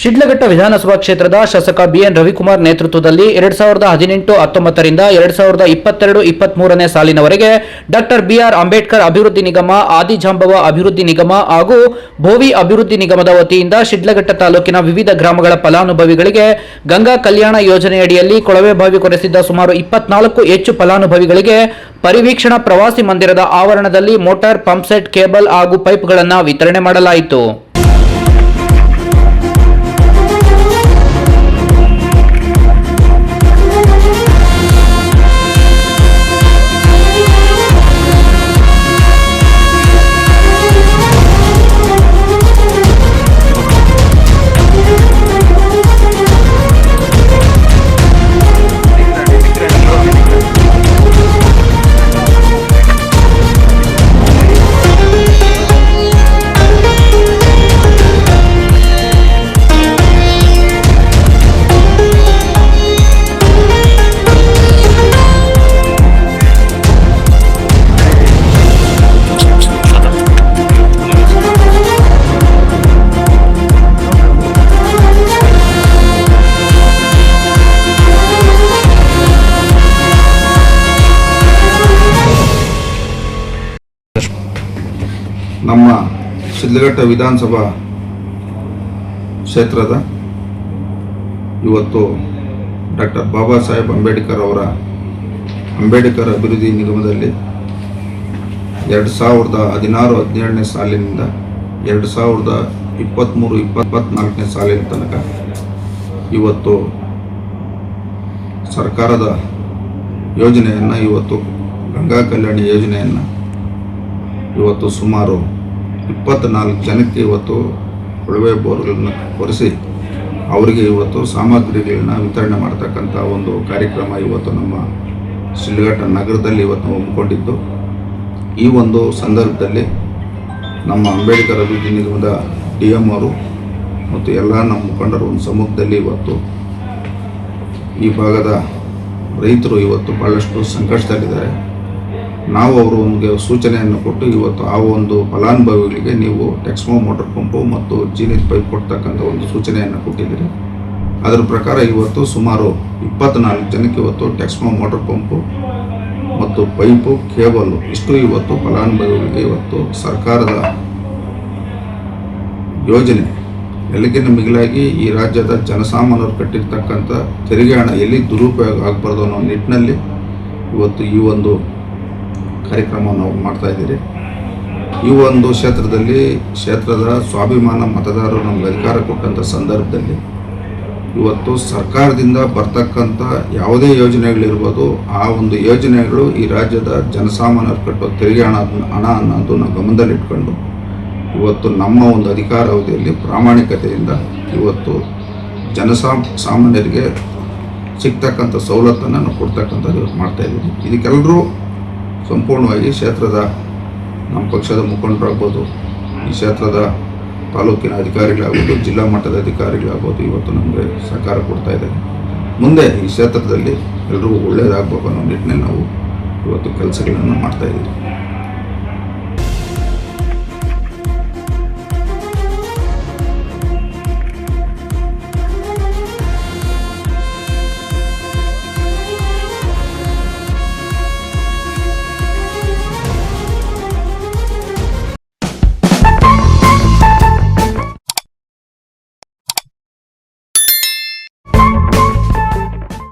ಶಿಡ್ಲಘಟ್ಟ ವಿಧಾನಸಭಾ ಕ್ಷೇತ್ರದ ಶಾಸಕ ಬಿಎನ್ ರವಿಕುಮಾರ್ ನೇತೃತ್ವದಲ್ಲಿ 2018-19ರಿಂದ 2022-23ನೇ ಸಾಲಿನವರೆಗೆ ಡಾಕ್ಟರ್ ಬಿಆರ್ ಅಂಬೇಡ್ಕರ್ ಅಭಿವೃದ್ಧಿ ನಿಗಮ, ಆದಿಜಾಂಬವ ಅಭಿವೃದ್ಧಿ ನಿಗಮ ಹಾಗೂ ಭೋವಿ ಅಭಿವೃದ್ಧಿ ನಿಗಮದ ವತಿಯಿಂದ ಶಿಡ್ಲಘಟ್ಟ ತಾಲೂಕಿನ ವಿವಿಧ ಗ್ರಾಮಗಳ ಫಲಾನುಭವಿಗಳಿಗೆ ಗಂಗಾ ಕಲ್ಯಾಣ ಯೋಜನೆಯಡಿಯಲ್ಲಿ ಕೊಳವೆ ಬಾವಿ ಕೊರೆಸಿದ್ದ ಸುಮಾರು 24 ಹೆಚ್ಚು ಫಲಾನುಭವಿಗಳಿಗೆ ಪರಿವೀಕ್ಷಣಾ ಪ್ರವಾಸಿ ಮಂದಿರದ ಆವರಣದಲ್ಲಿ ಮೋಟಾರ್, ಪಂಪ್ಸೆಟ್, ಕೇಬಲ್ ಹಾಗೂ ಪೈಪ್ಗಳನ್ನು ವಿತರಣೆ ಮಾಡಲಾಯಿತು. ನಮ್ಮ ಶಿಡ್ಲಘಟ್ಟ ವಿಧಾನಸಭಾ ಕ್ಷೇತ್ರದ ಇವತ್ತು ಡಾಕ್ಟರ್ ಬಾಬಾ ಸಾಹೇಬ್ ಅಂಬೇಡ್ಕರ್ ಅವರ ಅಂಬೇಡ್ಕರ್ ಅಭಿವೃದ್ಧಿ ನಿಗಮದಲ್ಲಿ 2016-17ನೇ ಸಾಲಿನಿಂದ 2023-24ನೇ ಸಾಲಿನ ತನಕ ಇವತ್ತು ಸರ್ಕಾರದ ಯೋಜನೆಯನ್ನು ಇವತ್ತು ಗಂಗಾ ಕಲ್ಯಾಣ ಯೋಜನೆಯನ್ನು ಇವತ್ತು ಸುಮಾರು 24 ಜನಕ್ಕೆ ಇವತ್ತು ಕೊಳವೆ ಬೋರ್ಗಳನ್ನು ಕೊರೆಸಿ ಅವರಿಗೆ ಇವತ್ತು ಸಾಮಗ್ರಿಗಳನ್ನ ವಿತರಣೆ ಮಾಡ್ತಕ್ಕಂಥ ಒಂದು ಕಾರ್ಯಕ್ರಮ ಇವತ್ತು ನಮ್ಮ ಶಿಡ್ಲಘಟ್ಟ ನಗರದಲ್ಲಿ ಇವತ್ತು ಹಮ್ಮಿಕೊಂಡಿದ್ದು. ಈ ಒಂದು ಸಂದರ್ಭದಲ್ಲಿ ನಮ್ಮ ಅಂಬೇಡ್ಕರ್ ಅಭಿವೃದ್ಧಿ ನಿಗಮದ DM ಅವರು ಮತ್ತು ಎಲ್ಲ ನಮ್ಮ ಮುಖಂಡರು ಒಂದು ಸಮ್ಮುಖದಲ್ಲಿ ಇವತ್ತು ಈ ಭಾಗದ ರೈತರು ಇವತ್ತು ಭಾಳಷ್ಟು ಸಂಕಷ್ಟದಲ್ಲಿದ್ದಾರೆ. ನಾವು ಅವರು ಒಂದು ಸೂಚನೆಯನ್ನು ಕೊಟ್ಟು ಇವತ್ತು ಆ ಒಂದು ಫಲಾನುಭವಿಗಳಿಗೆ ನೀವು ಟೆಕ್ಸ್ಮೋ ಮೋಟರ್ ಪಂಪು ಮತ್ತು ಜೀನಿತ್ ಪೈಪ್ ಕೊಡ್ತಕ್ಕಂಥ ಒಂದು ಸೂಚನೆಯನ್ನು ಕೊಟ್ಟಿದ್ದೀರಿ. ಅದರ ಪ್ರಕಾರ ಇವತ್ತು ಸುಮಾರು 24 ಜನಕ್ಕೆ ಇವತ್ತು ಟೆಕ್ಸ್ಮೋ ಮೋಟರ್ ಪಂಪು ಮತ್ತು ಪೈಪು, ಕೇಬಲ್ ಇಷ್ಟು ಇವತ್ತು ಫಲಾನುಭವಿಗಳಿಗೆ ಇವತ್ತು ಸರ್ಕಾರದ ಯೋಜನೆ ಎಲ್ಲಕ್ಕಿಂತ ಮಿಗಿಲಾಗಿ ಈ ರಾಜ್ಯದ ಜನಸಾಮಾನ್ಯರು ಕಟ್ಟಿರ್ತಕ್ಕಂಥ ತೆರಿಗೆ ಹಣ ಎಲ್ಲಿ ದುರುಪಯೋಗ ಆಗಬಾರ್ದು ಅನ್ನೋ ನಿಟ್ಟಿನಲ್ಲಿ ಇವತ್ತು ಈ ಒಂದು ಕಾರ್ಯಕ್ರಮವನ್ನು ನಾವು ಮಾಡ್ತಾ ಇದ್ದೀರಿ. ಈ ಒಂದು ಕ್ಷೇತ್ರದ ಸ್ವಾಭಿಮಾನ ಮತದಾರರು ನಮಗೆ ಅಧಿಕಾರ ಕೊಟ್ಟಂಥ ಸಂದರ್ಭದಲ್ಲಿ ಇವತ್ತು ಸರ್ಕಾರದಿಂದ ಬರ್ತಕ್ಕಂಥ ಯಾವುದೇ ಯೋಜನೆಗಳಿರ್ಬೋದು, ಆ ಒಂದು ಯೋಜನೆಗಳು ಈ ರಾಜ್ಯದ ಜನಸಾಮಾನ್ಯರು ಕಟ್ಟೋ ತೆರಿಗೆ ಹಣ ಅನ್ನೋದು ನಾವು ಗಮನದಲ್ಲಿಟ್ಕೊಂಡು ಇವತ್ತು ನಮ್ಮ ಒಂದು ಅಧಿಕಾರಾವಧಿಯಲ್ಲಿ ಪ್ರಾಮಾಣಿಕತೆಯಿಂದ ಇವತ್ತು ಸಾಮಾನ್ಯರಿಗೆ ಸಿಗ್ತಕ್ಕಂಥ ಸವಲತ್ತನ್ನು ನಾವು ಕೊಡ್ತಕ್ಕಂಥದ್ದು ಇವತ್ತು ಮಾಡ್ತಾಯಿದ್ದೀವಿ. ಇದಕ್ಕೆಲ್ಲರೂ ಸಂಪೂರ್ಣವಾಗಿ ಕ್ಷೇತ್ರದ ನಮ್ಮ ಪಕ್ಷದ ಮುಖಂಡರಾಗ್ಬೋದು, ಈ ಕ್ಷೇತ್ರದ ತಾಲೂಕಿನ ಅಧಿಕಾರಿಗಳಾಗ್ಬೋದು, ಜಿಲ್ಲಾ ಮಟ್ಟದ ಅಧಿಕಾರಿಗಳಾಗ್ಬೋದು ಇವತ್ತು ನಮಗೆ ಸಹಕಾರ ಕೊಡ್ತಾ ಇದ್ದಾರೆ. ಮುಂದೆ ಈ ಕ್ಷೇತ್ರದಲ್ಲಿ ಎಲ್ಲರಿಗೂ ಒಳ್ಳೆಯದಾಗಬೇಕು ಅನ್ನೋ ನಿಟ್ಟಿನಲ್ಲಿ ನಾವು ಇವತ್ತು ಕೆಲಸಗಳನ್ನು ಮಾಡ್ತಾಯಿದ್ದೀವಿ.